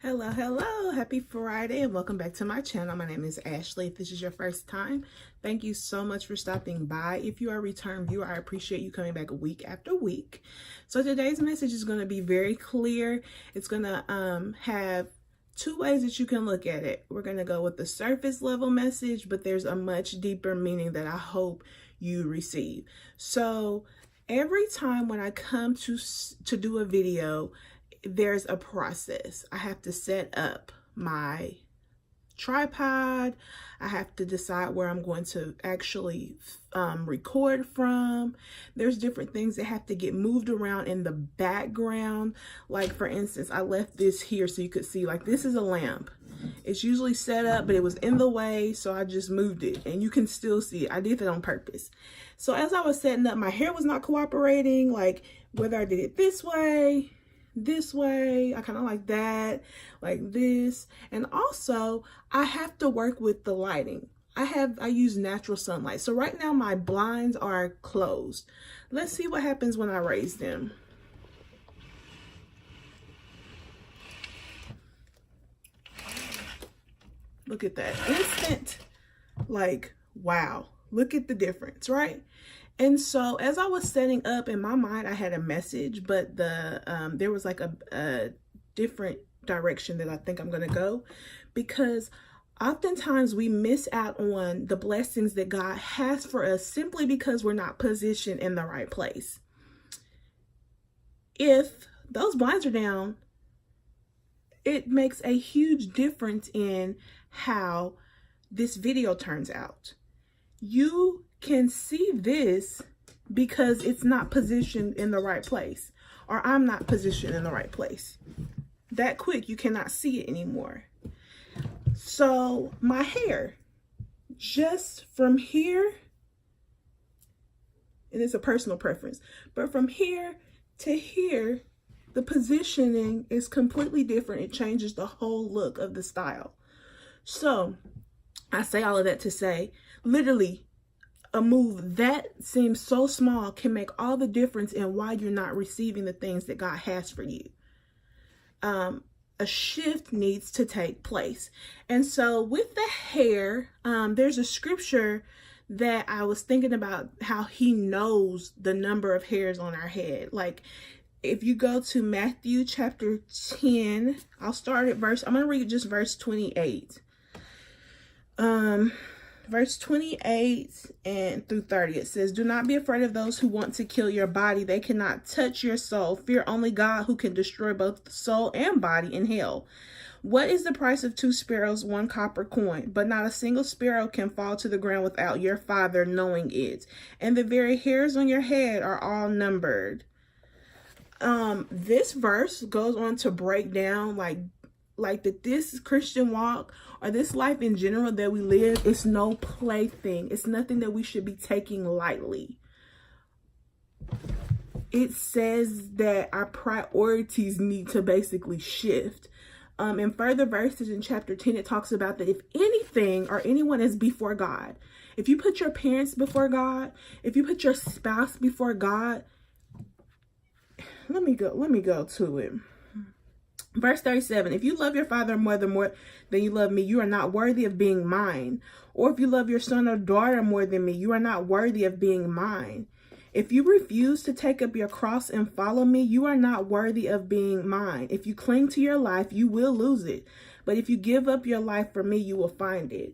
Hello, happy Friday and welcome back to my channel. My name is Ashley. If this is your first time, thank you so much for stopping by. If you are a return viewer, I appreciate you coming back week after week. So today's message is going to be very clear. It's going to have two ways that you can look at it. We're going to go with the surface level message, but there's a much deeper meaning that I hope you receive. So every time when I come to do a video, there's a process. I have to set up my tripod. I have to decide where I'm going to actually record from. There's different things that have to get moved around in the background. Like for instance, I left this here so you could see, like, this is a lamp. It's usually set up, but it was in the way, so I just moved it, and you can still see it. I did that on purpose. So as I was setting up, my hair was not cooperating, like whether I did it this way, I kind of like that, like this. And also I have to work with the lighting. I use natural sunlight. So right now my blinds are closed. Let's see what happens when I raise them. Look at that instant, like, wow, look at the difference, right? And so as I was setting up, in my mind, I had a message, but there was like a different direction that I think I'm going to go, because oftentimes we miss out on the blessings that God has for us simply because we're not positioned in the right place. If those blinds are down, it makes a huge difference in how this video turns out. You can see this because it's not positioned in the right place, or I'm not positioned in the right place. That quick, you cannot see it anymore. So my hair, just from here, and it's a personal preference, but from here to here, the positioning is completely different. It changes the whole look of the style. So I say all of that to say, literally, a move that seems so small can make all the difference in why you're not receiving the things that God has for you. A shift needs to take place. And so with the hair, there's a scripture that I was thinking about, how he knows the number of hairs on our head. Like, if you go to Matthew chapter 10, I'll start at I'm going to read just verse 28. Verse 28 and through 30, it says, "Do not be afraid of those who want to kill your body. They cannot touch your soul. Fear only God, who can destroy both the soul and body in hell. What is the price of 2 sparrows, 1 copper coin? But not a single sparrow can fall to the ground without your Father knowing it. And the very hairs on your head are all numbered." This verse goes on to break down like that this Christian walk, or this life in general that we live, is no plaything. It's nothing that we should be taking lightly. It says that our priorities need to basically shift. In further verses in chapter 10, it talks about that if anything or anyone is before God, if you put your parents before God, if you put your spouse before God, let me go to it. Verse 37, "If you love your father more than you love me, you are not worthy of being mine. Or if you love your son or daughter more than me, you are not worthy of being mine. If you refuse to take up your cross and follow me, you are not worthy of being mine. If you cling to your life, you will lose it. But if you give up your life for me, you will find it."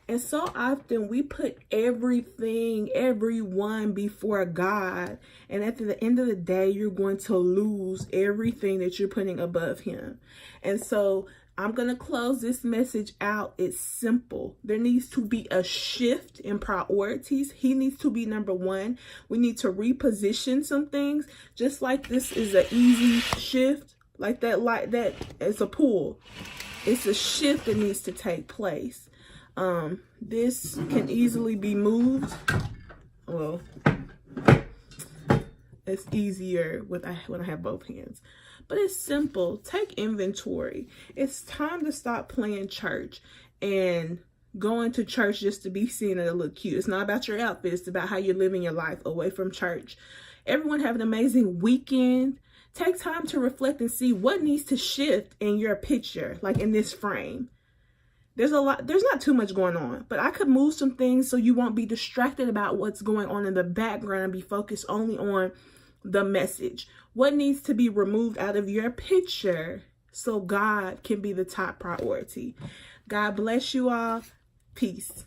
And so often we put everything, everyone before God. And at the end of the day, you're going to lose everything that you're putting above him. And so I'm going to close this message out. It's simple. There needs to be a shift in priorities. He needs to be number one. We need to reposition some things. Just like this is an easy shift, like that it's a pull. It's a shift that needs to take place. This can easily be moved. Well, it's easier when I have both hands, but it's simple. Take inventory. It's time to stop playing church and going to church just to be seen and to look cute. It's not about your outfit. It's about how you're living your life away from church. Everyone have an amazing weekend. Take time to reflect and see what needs to shift in your picture, like in this frame. There's not too much going on, but I could move some things so you won't be distracted about what's going on in the background and be focused only on the message. What needs to be removed out of your picture so God can be the top priority. God bless you all. Peace.